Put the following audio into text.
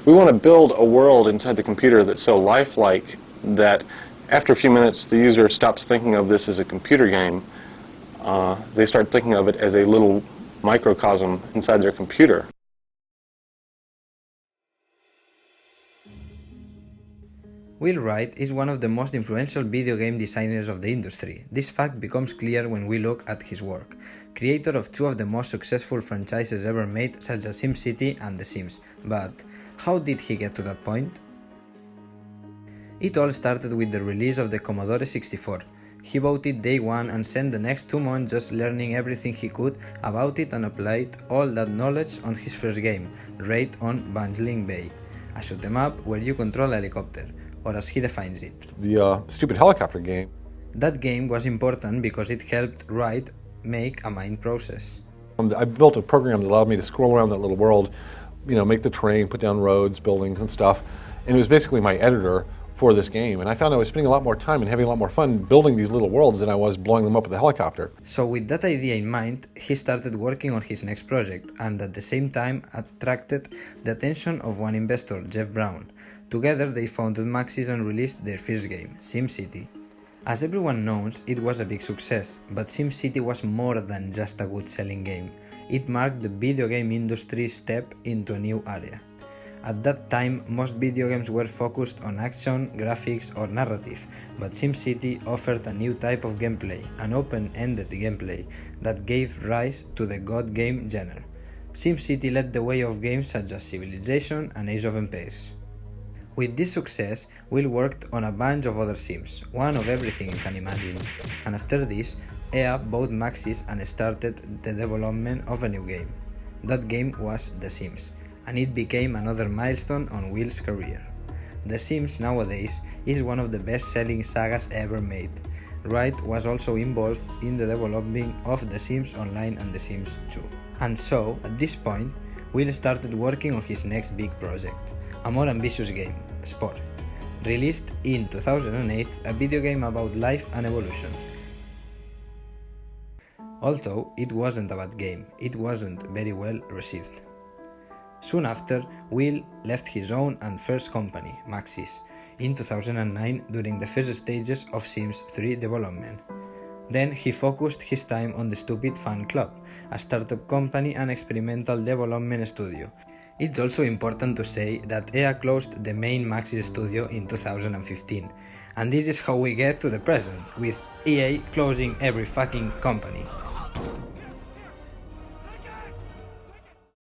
We want to build a world inside the computer that's so lifelike that after a few minutes the user stops thinking of this as a computer game. They start thinking of it as a little microcosm inside their computer. Will Wright is one of the most influential video game designers of the industry. This fact becomes clear when we look at his work. Creator of two of the most successful franchises ever made, such as SimCity and The Sims. But how did he get to that point? It all started with the release of the Commodore 64. He bought it day one and spent the next 2 months just learning everything he could about it and applied all that knowledge on his first game, Raid on Bungling Bay, a shoot 'em up where you control a helicopter, or as he defines it, the stupid helicopter game. That game was important because it helped Wright make a mind process. I built a program that allowed me to scroll around that little world, make the terrain, put down roads, buildings and stuff, and it was basically my editor for this game, and I found I was spending a lot more time and having a lot more fun building these little worlds than I was blowing them up with a helicopter. So with that idea in mind, he started working on his next project, and at the same time attracted the attention of one investor, Jeff Brown. Together they founded Maxis and released their first game, SimCity. As everyone knows, it was a big success, but SimCity was more than just a good selling game. It marked the video game industry's step into a new area. At that time, most video games were focused on action, graphics or narrative, but SimCity offered a new type of gameplay, an open-ended gameplay, that gave rise to the God game genre. SimCity led the way of games such as Civilization and Age of Empires. With this success, Will worked on a bunch of other Sims, one of everything you can imagine, and after this, EA bought Maxis and started the development of a new game. That game was The Sims, and it became another milestone on Will's career. The Sims nowadays is one of the best-selling sagas ever made. Wright was also involved in the development of The Sims Online and The Sims 2. And so, at this point, Will started working on his next big project, a more ambitious game, Spore. Released in 2008, a video game about life and evolution. Although it wasn't a bad game, it wasn't very well received. Soon after, Will left his own and first company, Maxis, in 2009 during the first stages of Sims 3 development. Then he focused his time on the Stupid Fan Club, a startup company and experimental development studio. It's also important to say that EA closed the main Maxis studio in 2015, and this is how we get to the present, with EA closing every fucking company.